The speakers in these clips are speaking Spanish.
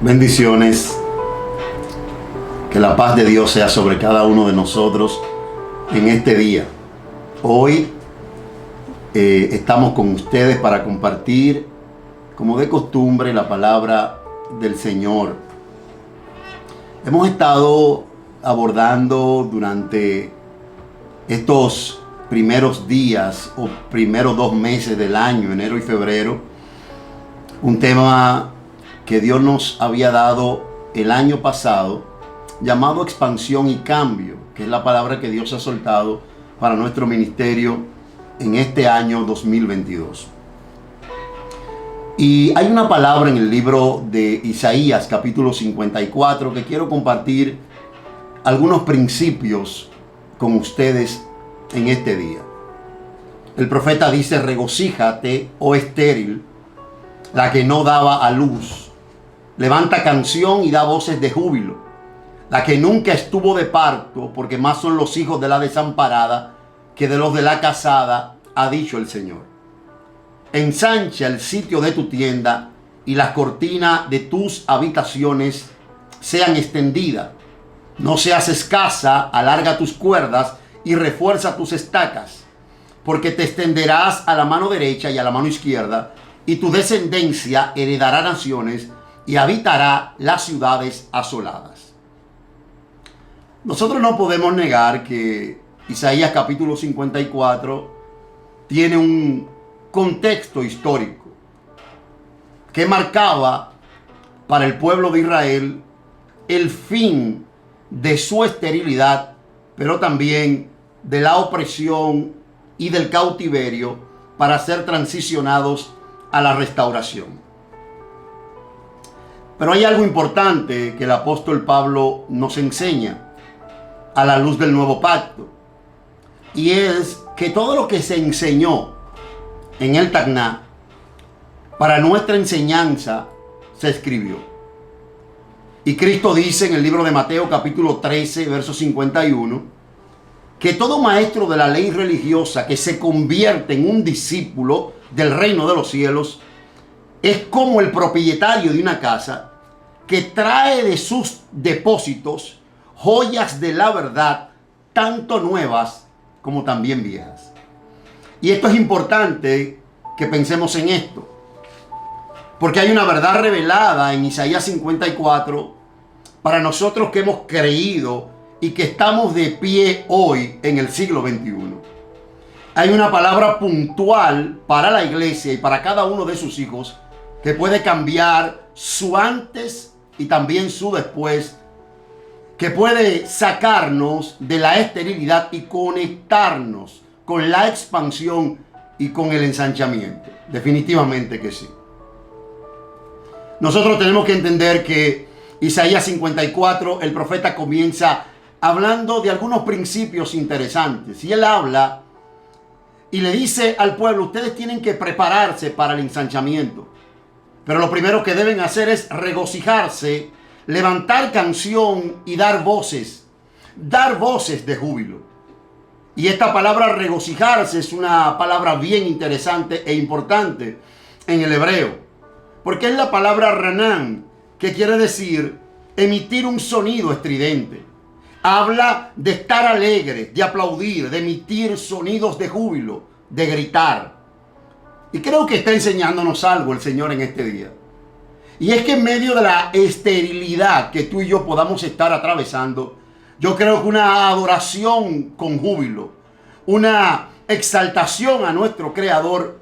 Bendiciones. Que la paz de Dios sea sobre cada uno de nosotros en este día. Hoy estamos con ustedes para compartir, como de costumbre, la palabra del Señor. Hemos estado abordando durante estos primeros días o primeros 2 meses del año, enero y febrero, un tema que Dios nos había dado el año pasado, llamado expansión y cambio, que es la palabra que Dios ha soltado para nuestro ministerio en este año 2022. Y hay una palabra en el libro de Isaías, capítulo 54, que quiero compartir algunos principios con ustedes en este día. El profeta dice: regocíjate, oh estéril, la que no daba a luz. Levanta canción y da voces de júbilo, la que nunca estuvo de parto, porque más son los hijos de la desamparada que de los de la casada, ha dicho el Señor. Ensancha el sitio de tu tienda y las cortinas de tus habitaciones sean extendidas. No seas escasa, alarga tus cuerdas y refuerza tus estacas, porque te extenderás a la mano derecha y a la mano izquierda, y tu descendencia heredará naciones y habitará las ciudades asoladas. Nosotros no podemos negar que Isaías capítulo 54 tiene un contexto histórico que marcaba para el pueblo de Israel el fin de su esterilidad, pero también de la opresión y del cautiverio para ser transicionados a la restauración. Pero hay algo importante que el apóstol Pablo nos enseña a la luz del nuevo pacto, y es que todo lo que se enseñó en el Taná para nuestra enseñanza se escribió. Y Cristo dice en el libro de Mateo capítulo 13 verso 51 que todo maestro de la ley religiosa que se convierte en un discípulo del reino de los cielos es como el propietario de una casa que trae de sus depósitos joyas de la verdad, tanto nuevas como también viejas. Y esto es importante que pensemos en esto, porque hay una verdad revelada en Isaías 54 para nosotros que hemos creído y que estamos de pie hoy en el siglo XXI. Hay una palabra puntual para la iglesia y para cada uno de sus hijos que puede cambiar su antes y también su después, que puede sacarnos de la esterilidad y conectarnos con la expansión y con el ensanchamiento. Definitivamente que sí. Nosotros tenemos que entender que Isaías 54, el profeta comienza hablando de algunos principios interesantes. Y él habla y le dice al pueblo: ustedes tienen que prepararse para el ensanchamiento. Pero lo primero que deben hacer es regocijarse, levantar canción y dar voces de júbilo. Y esta palabra regocijarse es una palabra bien interesante e importante en el hebreo, porque es la palabra ranán, que quiere decir emitir un sonido estridente. Habla de estar alegre, de aplaudir, de emitir sonidos de júbilo, de gritar. Y creo que está enseñándonos algo el Señor en este día. Y es que en medio de la esterilidad que tú y yo podamos estar atravesando, yo creo que una adoración con júbilo, una exaltación a nuestro Creador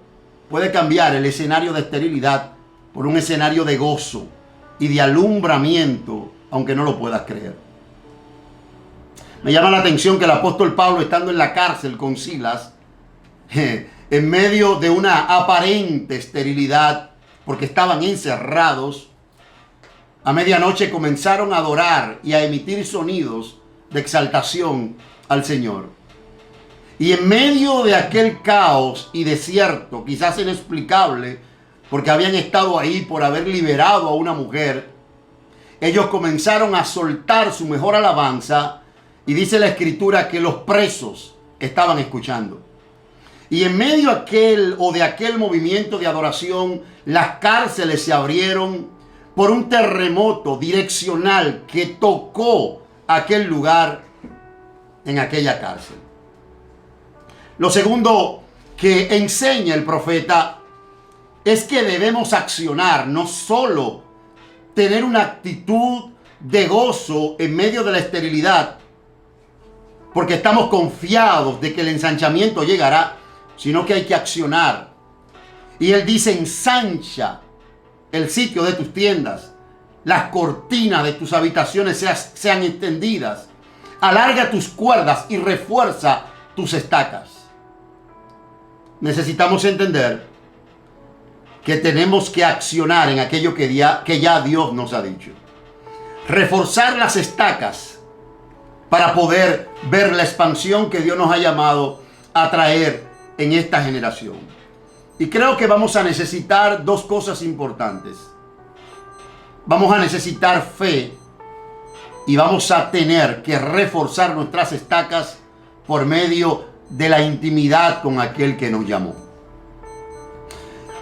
puede cambiar el escenario de esterilidad por un escenario de gozo y de alumbramiento, aunque no lo puedas creer. Me llama la atención que el apóstol Pablo, estando en la cárcel con Silas, en medio de una aparente esterilidad, porque estaban encerrados, a medianoche comenzaron a adorar y a emitir sonidos de exaltación al Señor. Y en medio de aquel caos y desierto, quizás inexplicable, porque habían estado ahí por haber liberado a una mujer, ellos comenzaron a soltar su mejor alabanza, y dice la Escritura que los presos estaban escuchando. Y en medio de aquel movimiento de adoración, las cárceles se abrieron, por un terremoto direccional que tocó aquel lugar en aquella cárcel. Lo segundo que enseña el profeta es que debemos accionar, no solo tener una actitud de gozo en medio de la esterilidad, porque estamos confiados de que el ensanchamiento llegará, sino que hay que accionar. Y él dice: ensancha el sitio de tus tiendas, las cortinas de tus habitaciones sean extendidas, alarga tus cuerdas y refuerza tus estacas. Necesitamos entender que tenemos que accionar en aquello que ya Dios nos ha dicho. Reforzar las estacas para poder ver la expansión que Dios nos ha llamado a traer en esta generación. Y creo que vamos a necesitar dos cosas importantes. Vamos a necesitar fe y vamos a tener que reforzar nuestras estacas por medio de la intimidad con aquel que nos llamó.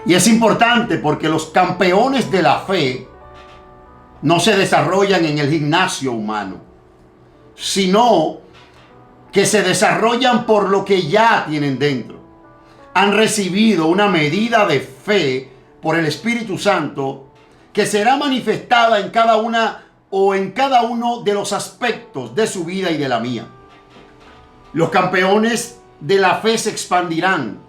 Y es importante porque los campeones de la fe no se desarrollan en el gimnasio humano, sino que se desarrollan por lo que ya tienen dentro. Han recibido una medida de fe por el Espíritu Santo que será manifestada en cada una o en cada uno de los aspectos de su vida y de la mía. Los campeones de la fe se expandirán,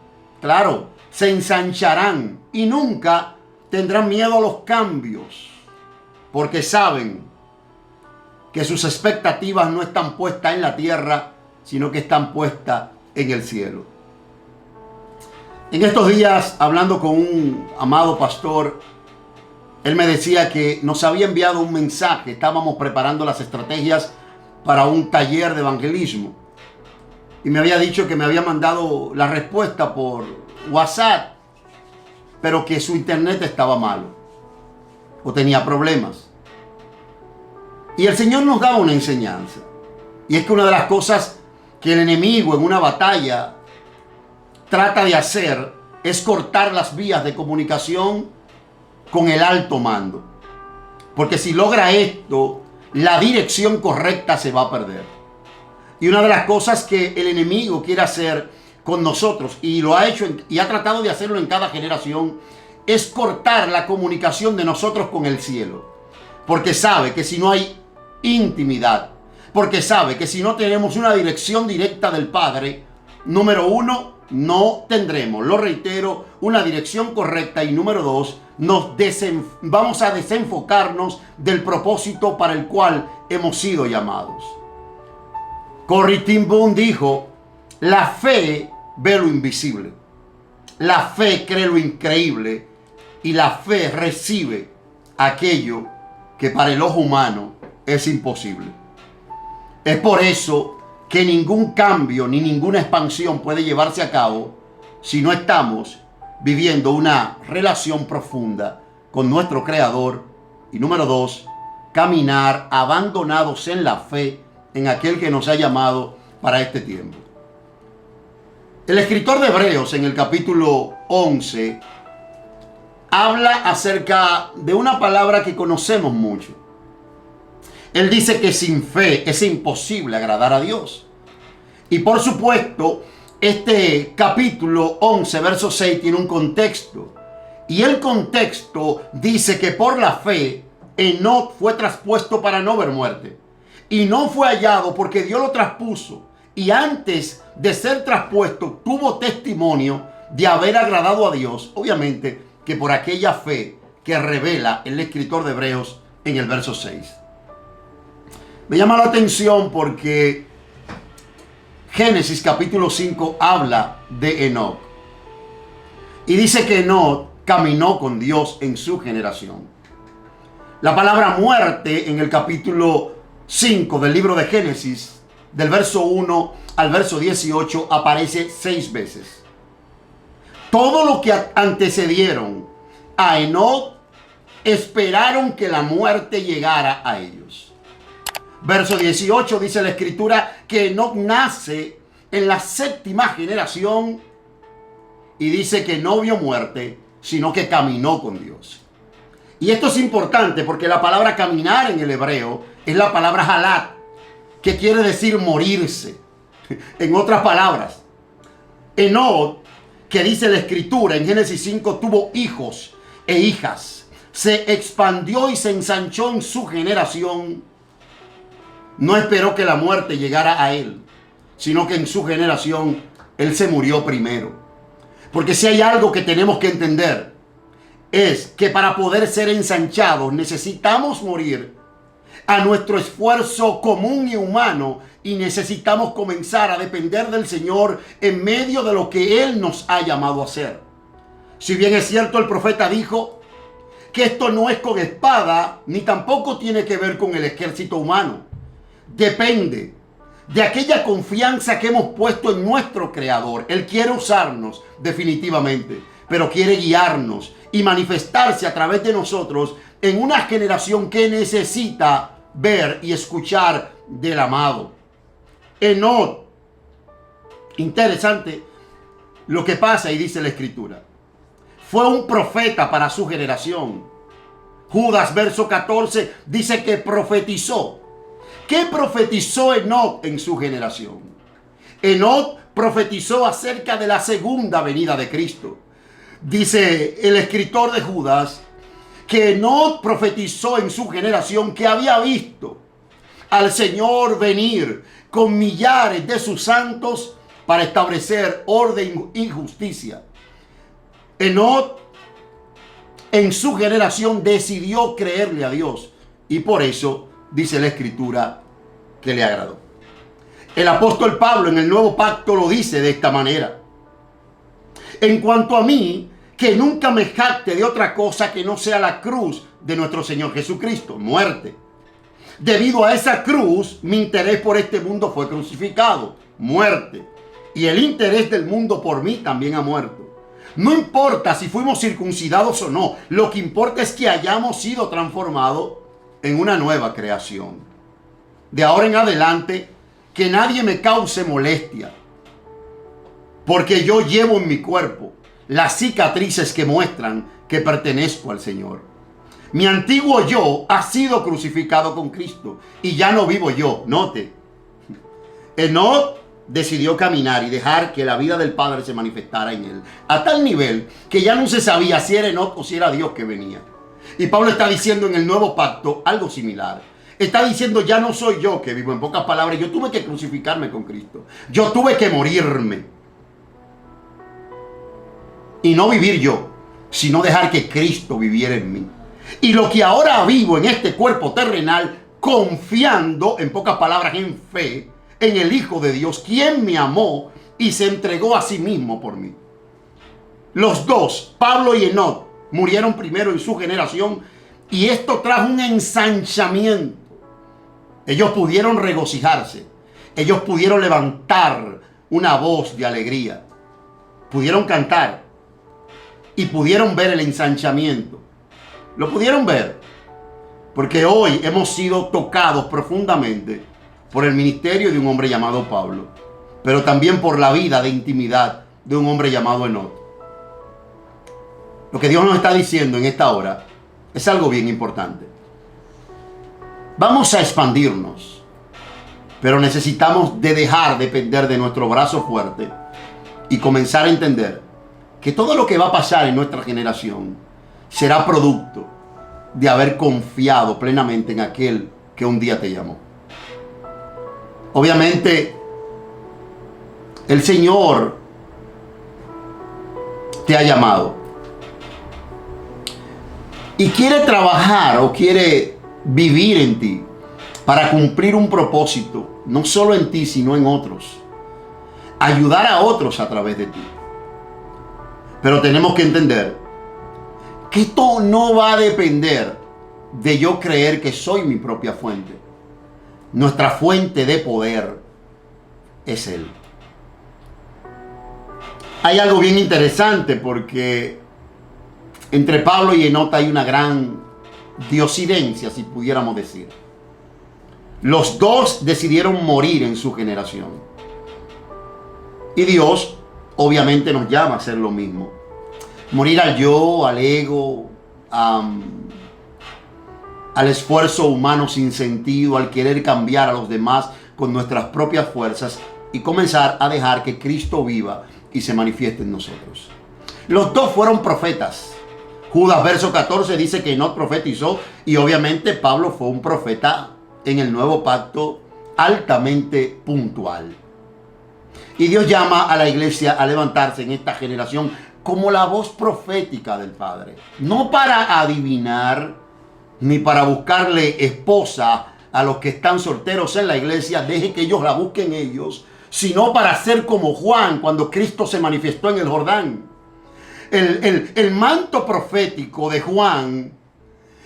claro, se ensancharán y nunca tendrán miedo a los cambios, porque saben que sus expectativas no están puestas en la tierra, sino que están puestas en el cielo. En estos días, hablando con un amado pastor, él me decía que nos había enviado un mensaje. Estábamos preparando las estrategias para un taller de evangelismo. Y me había dicho que me había mandado la respuesta por WhatsApp, pero que su internet estaba malo o tenía problemas. Y el Señor nos da una enseñanza. Y es que una de las cosas que el enemigo en una batalla trata de hacer es cortar las vías de comunicación con el alto mando. Porque si logra esto, la dirección correcta se va a perder. Y una de las cosas que el enemigo quiere hacer con nosotros, y lo ha hecho y ha tratado de hacerlo en cada generación, es cortar la comunicación de nosotros con el cielo. Porque sabe que si no hay intimidad, porque sabe que si no tenemos una dirección directa del Padre, número uno, no tendremos, lo reitero, una dirección correcta, y número dos, vamos a desenfocarnos del propósito para el cual hemos sido llamados. Corrie ten Boom dijo: la fe ve lo invisible, la fe cree lo increíble y la fe recibe aquello que para el ojo humano es imposible. Es por eso que ningún cambio ni ninguna expansión puede llevarse a cabo si no estamos viviendo una relación profunda con nuestro Creador. Y número dos, caminar abandonados en la fe en aquel que nos ha llamado para este tiempo. El escritor de Hebreos, en el capítulo 11, habla acerca de una palabra que conocemos mucho. Él dice que sin fe es imposible agradar a Dios. Y por supuesto, este capítulo 11, verso 6, tiene un contexto. Y el contexto dice que por la fe, Enoc fue traspuesto para no ver muerte. Y no fue hallado porque Dios lo traspuso. Y antes de ser traspuesto, tuvo testimonio de haber agradado a Dios. Obviamente que por aquella fe que revela el escritor de Hebreos en el verso 6. Me llama la atención porque Génesis capítulo 5 habla de Enoc. Y dice que Enoc caminó con Dios en su generación. La palabra muerte en el capítulo 5 del libro de Génesis, del verso 1 al verso 18, aparece 6 veces. Todo lo que antecedieron a Enoc esperaron que la muerte llegara a ellos. Verso 18 dice la escritura que Enoc nace en la 7ª generación y dice que no vio muerte, sino que caminó con Dios. Y esto es importante porque la palabra caminar en el hebreo es la palabra halat, que quiere decir morirse. En otras palabras, Enoc, que dice la escritura en Génesis 5, tuvo hijos e hijas. Se expandió y se ensanchó en su generación. No esperó que la muerte llegara a él, sino que en su generación él se murió primero. Porque si hay algo que tenemos que entender, es que para poder ser ensanchados necesitamos morir a nuestro esfuerzo común y humano y necesitamos comenzar a depender del Señor en medio de lo que Él nos ha llamado a hacer. Si bien es cierto, el profeta dijo que esto no es con espada ni tampoco tiene que ver con el ejército humano. Depende de aquella confianza que hemos puesto en nuestro Creador. Él quiere usarnos definitivamente, pero quiere guiarnos y manifestarse a través de nosotros en una generación que necesita ver y escuchar del amado. Enoc, interesante lo que pasa y dice la escritura. Fue un profeta para su generación. Judas, verso 14, dice que profetizó. ¿Qué profetizó Enoc en su generación? Enoc profetizó acerca de la segunda venida de Cristo. Dice el escritor de Judas que Enoc profetizó en su generación que había visto al Señor venir con millares de sus santos para establecer orden y justicia. Enoc en su generación decidió creerle a Dios y por eso dice la escritura que le agradó. El apóstol Pablo en el Nuevo Pacto lo dice de esta manera: en cuanto a mí, que nunca me jacte de otra cosa que no sea la cruz de nuestro Señor Jesucristo, muerte. Debido a esa cruz, mi interés por este mundo fue crucificado, muerte. Y el interés del mundo por mí también ha muerto. No importa si fuimos circuncidados o no, lo que importa es que hayamos sido transformados en una nueva creación. De ahora en adelante, que nadie me cause molestia, porque yo llevo en mi cuerpo las cicatrices que muestran que pertenezco al Señor. Mi antiguo yo ha sido crucificado con Cristo y ya no vivo yo. Note, Enoc decidió caminar y dejar que la vida del Padre se manifestara en él, a tal nivel que ya no se sabía si era Enoc o si era Dios que venía. Y Pablo está diciendo en el Nuevo Pacto algo similar. Está diciendo, ya no soy yo que vivo. En pocas palabras, yo tuve que crucificarme con Cristo. Yo tuve que morirme. Y no vivir yo, sino dejar que Cristo viviera en mí. Y lo que ahora vivo en este cuerpo terrenal, confiando, en pocas palabras, en fe, en el Hijo de Dios, quien me amó y se entregó a sí mismo por mí. Los dos, Pablo y Enoc, murieron primero en su generación y esto trajo un ensanchamiento. Ellos pudieron regocijarse, ellos pudieron levantar una voz de alegría, pudieron cantar y pudieron ver el ensanchamiento. Lo pudieron ver porque hoy hemos sido tocados profundamente por el ministerio de un hombre llamado Pablo, pero también por la vida de intimidad de un hombre llamado Enoc. Lo que Dios nos está diciendo en esta hora es algo bien importante. Vamos a expandirnos, pero necesitamos de dejar depender de nuestro brazo fuerte y comenzar a entender que todo lo que va a pasar en nuestra generación será producto de haber confiado plenamente en aquel que un día te llamó. Obviamente, el Señor te ha llamado y quiere trabajar o quiere vivir en ti para cumplir un propósito, no solo en ti, sino en otros. Ayudar a otros a través de ti. Pero tenemos que entender que esto no va a depender de yo creer que soy mi propia fuente. Nuestra fuente de poder es Él. Hay algo bien interesante porque entre Pablo y Enoc hay una gran diosidencia, si pudiéramos decir. Los dos decidieron morir en su generación. Y Dios obviamente nos llama a hacer lo mismo. Morir al yo, al ego, al esfuerzo humano sin sentido, al querer cambiar a los demás con nuestras propias fuerzas y comenzar a dejar que Cristo viva y se manifieste en nosotros. Los dos fueron profetas. Judas, verso 14, dice que Enoc profetizó y obviamente Pablo fue un profeta en el nuevo pacto altamente puntual. Y Dios llama a la iglesia a levantarse en esta generación como la voz profética del Padre. No para adivinar ni para buscarle esposa a los que están solteros en la iglesia, deje que ellos la busquen ellos, sino para ser como Juan cuando Cristo se manifestó en el Jordán. El manto profético de Juan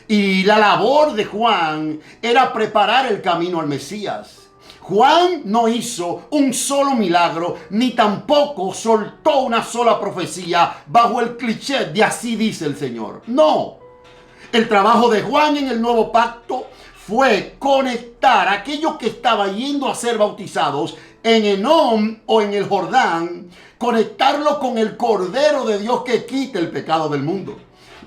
y la labor de Juan era preparar el camino al Mesías. Juan no hizo un solo milagro, ni tampoco soltó una sola profecía bajo el cliché de así dice el Señor. No. El trabajo de Juan en el nuevo pacto fue conectar a aquellos que estaban yendo a ser bautizados en Enón o en el Jordán, conectarlo con el Cordero de Dios que quita el pecado del mundo.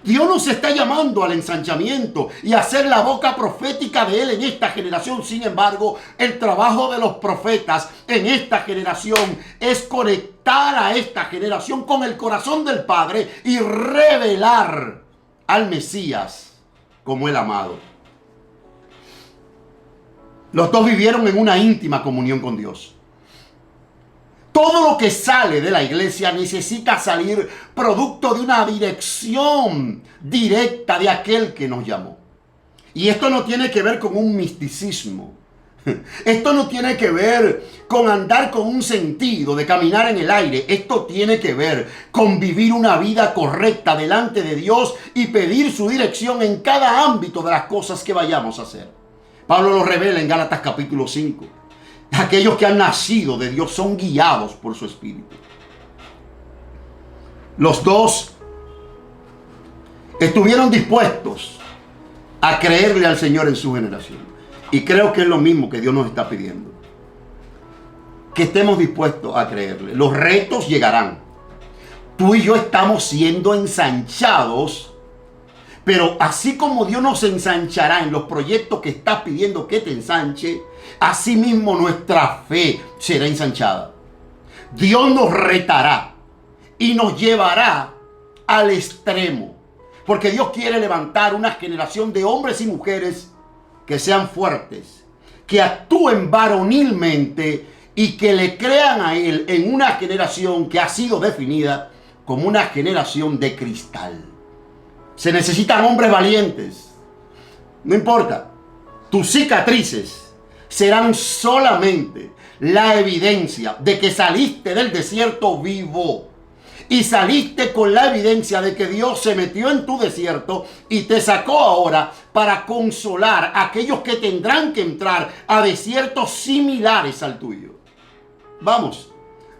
Dios nos está llamando al ensanchamiento y a ser la boca profética de Él en esta generación. Sin embargo, el trabajo de los profetas en esta generación es conectar a esta generación con el corazón del Padre y revelar al Mesías como el amado. Los dos vivieron en una íntima comunión con Dios. Todo lo que sale de la iglesia necesita salir producto de una dirección directa de aquel que nos llamó. Y esto no tiene que ver con un misticismo. Esto no tiene que ver con andar con un sentido de caminar en el aire. Esto tiene que ver con vivir una vida correcta delante de Dios y pedir su dirección en cada ámbito de las cosas que vayamos a hacer. Pablo lo revela en Gálatas capítulo 5. Aquellos que han nacido de Dios son guiados por su Espíritu. Los dos estuvieron dispuestos a creerle al Señor en su generación. Y creo que es lo mismo que Dios nos está pidiendo. Que estemos dispuestos a creerle. Los retos llegarán. Tú y yo estamos siendo ensanchados. Pero así como Dios nos ensanchará en los proyectos que estás pidiendo que te ensanche, así mismo nuestra fe será ensanchada. Dios nos retará y nos llevará al extremo. Porque Dios quiere levantar una generación de hombres y mujeres que sean fuertes, que actúen varonilmente y que le crean a Él en una generación que ha sido definida como una generación de cristal. Se necesitan hombres valientes. No importa. Tus cicatrices serán solamente la evidencia de que saliste del desierto vivo. Y saliste con la evidencia de que Dios se metió en tu desierto y te sacó ahora para consolar a aquellos que tendrán que entrar a desiertos similares al tuyo. Vamos,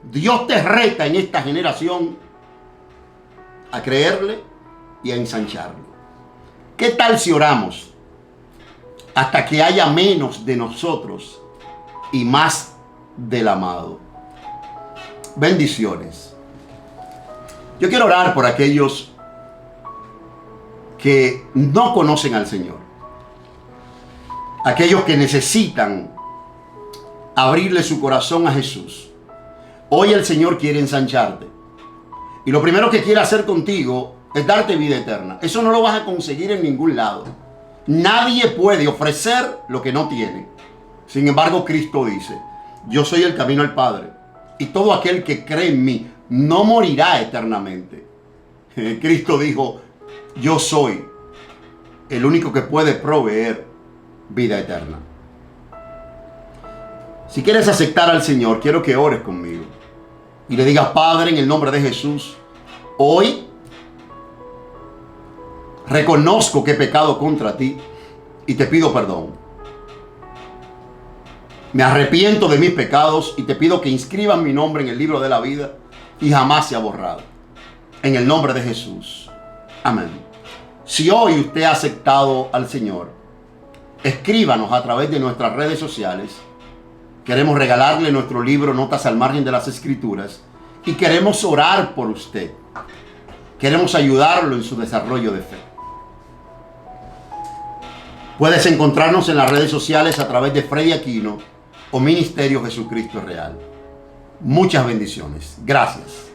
Dios te reta en esta generación a creerle y a ensancharlo. ¿Qué tal si oramos hasta que haya menos de nosotros y más del amado? Bendiciones. Yo quiero orar por aquellos que no conocen al Señor. Aquellos que necesitan abrirle su corazón a Jesús. Hoy el Señor quiere ensancharte. Y lo primero que quiere hacer contigo es darte vida eterna. Eso no lo vas a conseguir en ningún lado. Nadie puede ofrecer lo que no tiene. Sin embargo, Cristo dice, yo soy el camino al Padre. Y todo aquel que cree en mí no morirá eternamente. Cristo dijo, yo soy el único que puede proveer vida eterna. Si quieres aceptar al Señor, quiero que ores conmigo. Y le digas, Padre, en el nombre de Jesús, hoy reconozco que he pecado contra ti y te pido perdón. Me arrepiento de mis pecados y te pido que inscribas mi nombre en el libro de la vida y jamás sea borrado. En el nombre de Jesús. Amén. Si hoy usted ha aceptado al Señor, escríbanos a través de nuestras redes sociales. Queremos regalarle nuestro libro Notas al Margen de las Escrituras y queremos orar por usted. Queremos ayudarlo en su desarrollo de fe. Puedes encontrarnos en las redes sociales a través de Freddy Aquino o Ministerio Jesucristo es Real. Muchas bendiciones. Gracias.